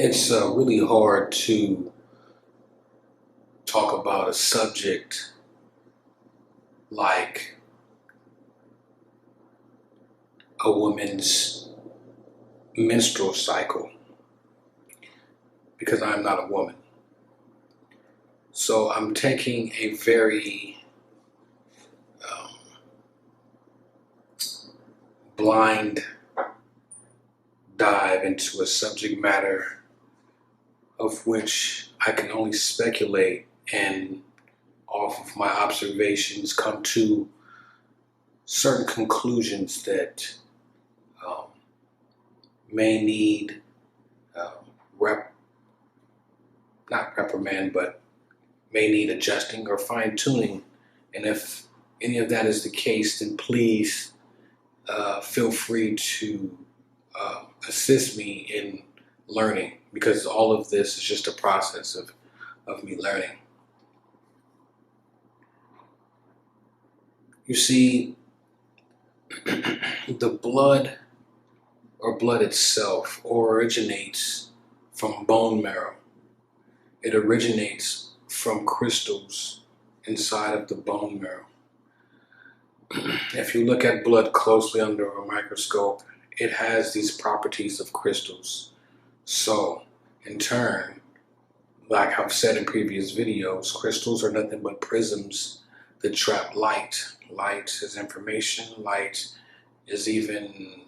It's really hard to talk about a subject like a woman's menstrual cycle because I'm not a woman. So I'm taking a very blind dive into a subject matter of which I can only speculate and off of my observations come to certain conclusions that um, may need not reprimand, but may need adjusting or fine tuning. And if any of that is the case, then please feel free to assist me in learning, because all of this is just a process of me learning. You see, the blood or blood itself originates from bone marrow. It originates from crystals inside of the bone marrow. If you look at blood closely under a microscope, it has these properties of crystals. So, in turn, like I've said in previous videos, crystals are nothing but prisms that trap light. Light is information. Light is even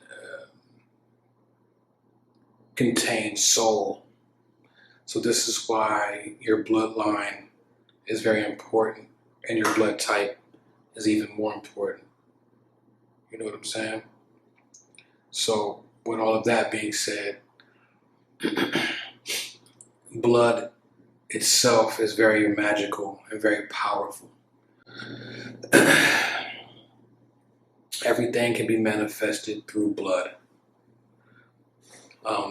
contains soul. So this is why your bloodline is very important, and your blood type is even more important. You know what I'm saying? So with all of that being said, blood itself is very magical and very powerful. Everything can be manifested through blood.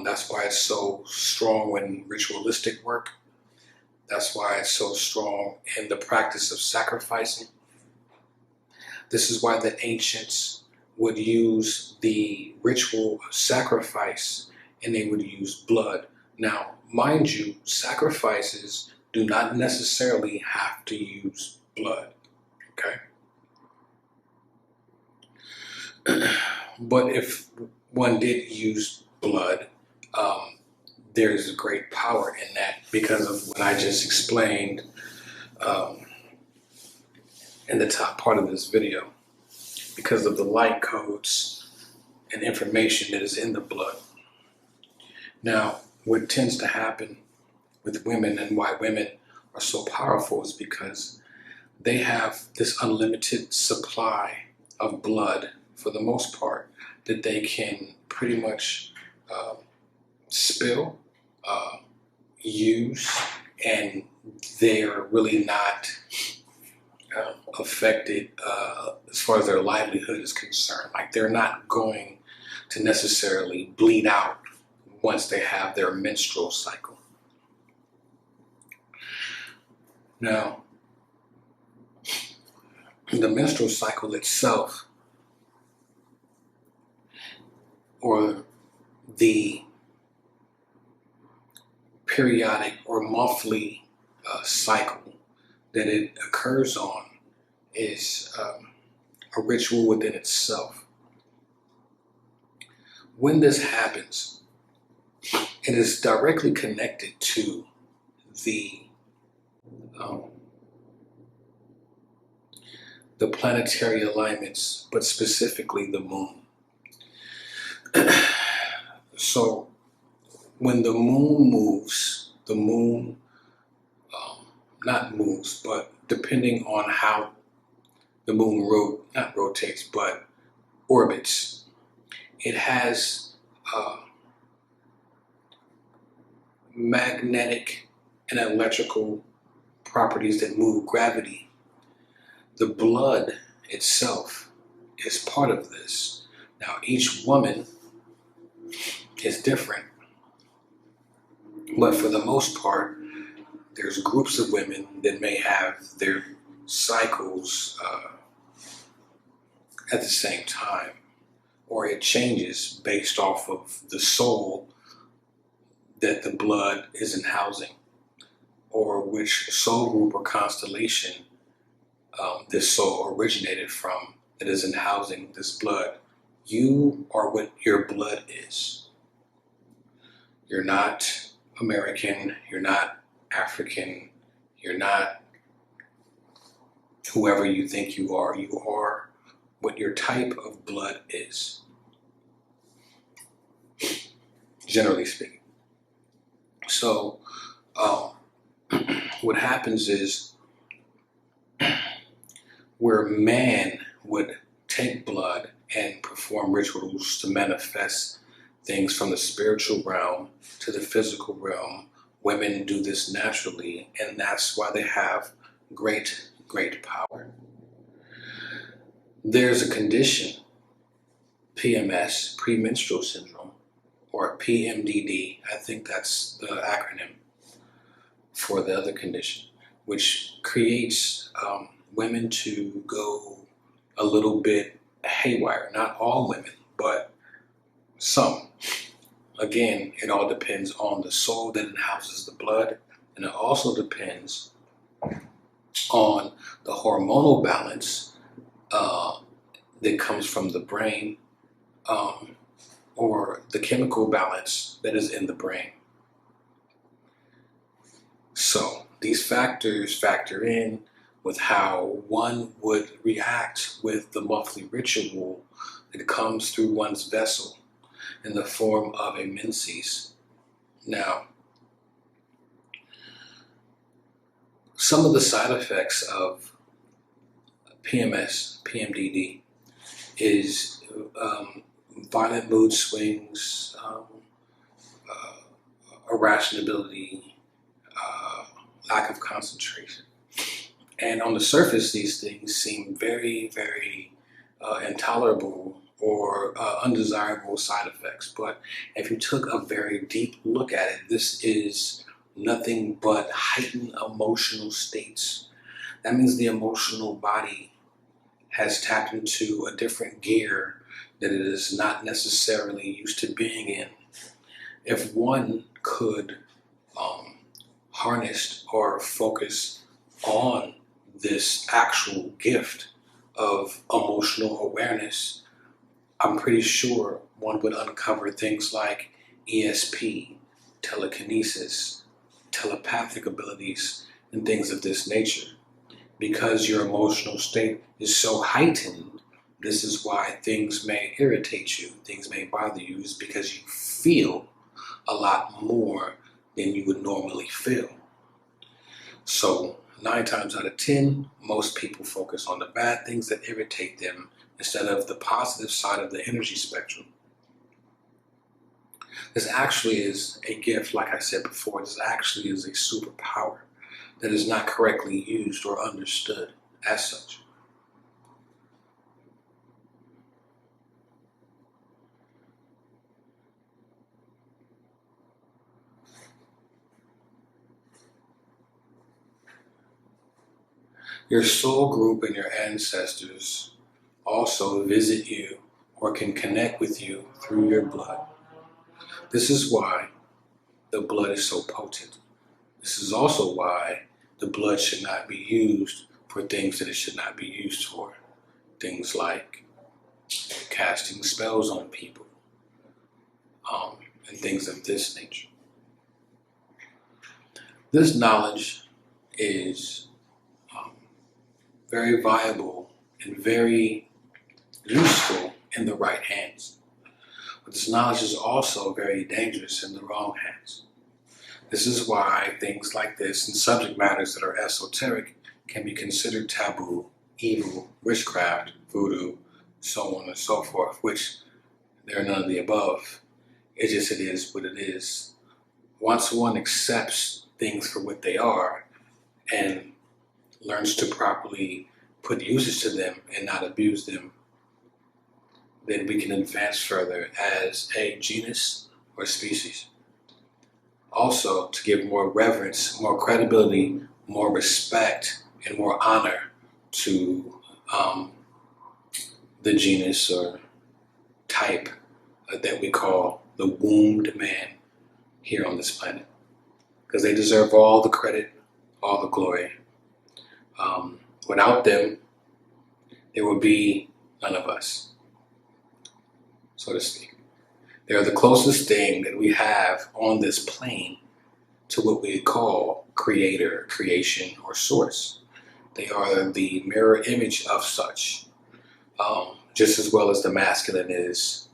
That's why it's so strong in ritualistic work. That's why it's so strong in the practice of sacrificing. This is why the ancients would use the ritual of sacrifice, and they would use blood. Now, mind you, sacrifices do not necessarily have to use blood, okay? But if one did use blood, there's a great power in that because of what I just explained in the top part of this video, because of the light codes and information that is in the blood. Now, what tends to happen with women and why women are so powerful is because they have this unlimited supply of blood, for the most part, that they can pretty much spill, use, and they're really not affected as far as their livelihood is concerned. Like, they're not going to necessarily bleed out once they have their menstrual cycle. Now, the menstrual cycle itself, or the periodic or monthly cycle that it occurs on, is a ritual within itself. When this happens, it is directly connected to the planetary alignments, but specifically the moon. So when the moon moves, the moon not moves, but depending on how the moon not rotates, but orbits, it has magnetic and electrical properties that move gravity. The blood itself is part of this. Now, each woman is different, but for the most part, there's groups of women that may have their cycles at the same time, or it changes based off of the soul that the blood isn't housing, or which soul group or constellation this soul originated from that isn't housing this blood. You are what your blood is. You're not American, you're not African, you're not whoever you think you are. You are what your type of blood is, generally speaking. So what happens is, where man would take blood and perform rituals to manifest things from the spiritual realm to the physical realm, women do this naturally, and that's why they have great, great power. There's a condition, PMS, premenstrual syndrome, or PMDD, I think that's the acronym for the other condition, which creates women to go a little bit haywire. Not all women, but some. Again, it all depends on the soul that houses the blood, and it also depends on the hormonal balance that comes from the brain, or the chemical balance that is in the brain. So these factors factor in with how one would react with the monthly ritual that comes through one's vessel in the form of a menses. Now, some of the side effects of PMS, PMDD, is violent mood swings, irrationality, lack of concentration. And on the surface, these things seem very, very intolerable or undesirable side effects. But if you took a very deep look at it, this is nothing but heightened emotional states. That means the emotional body has tapped into a different gear that it is not necessarily used to being in. If one could harness or focus on this actual gift of emotional awareness, I'm pretty sure one would uncover things like ESP, telekinesis, telepathic abilities, and things of this nature. Because your emotional state is so heightened, this is why things may irritate you, things may bother you, is because you feel a lot more than you would normally feel. So 9 times out of 10, most people focus on the bad things that irritate them instead of the positive side of the energy spectrum. This actually is a gift, like I said before. This actually is a superpower that is not correctly used or understood as such. Your soul group and your ancestors also visit you or can connect with you through your blood. This is why the blood is so potent. This is also why the blood should not be used for things that it should not be used for. Things like casting spells on people, and things of this nature. This knowledge is very viable and very useful in the right hands. But this knowledge is also very dangerous in the wrong hands. This is why things like this and subject matters that are esoteric can be considered taboo, evil, witchcraft, voodoo, so on and so forth, which they're none of the above. It is what it is. Once one accepts things for what they are and learns to properly put uses to them and not abuse them, then we can advance further as a genus or species. Also, to give more reverence, more credibility, more respect, and more honor to the genus or type that we call the wombed man. here on this planet, because they deserve all the credit, all the glory. Without them, there would be none of us, so to speak. They're the closest thing that we have on this plane to what we call creator, creation, or source. They are the mirror image of such, just as well as the masculine is.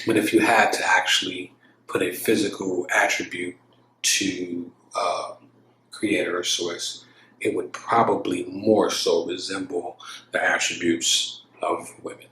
But if you had to actually put a physical attribute to creator or source, it would probably more so resemble the attributes of women.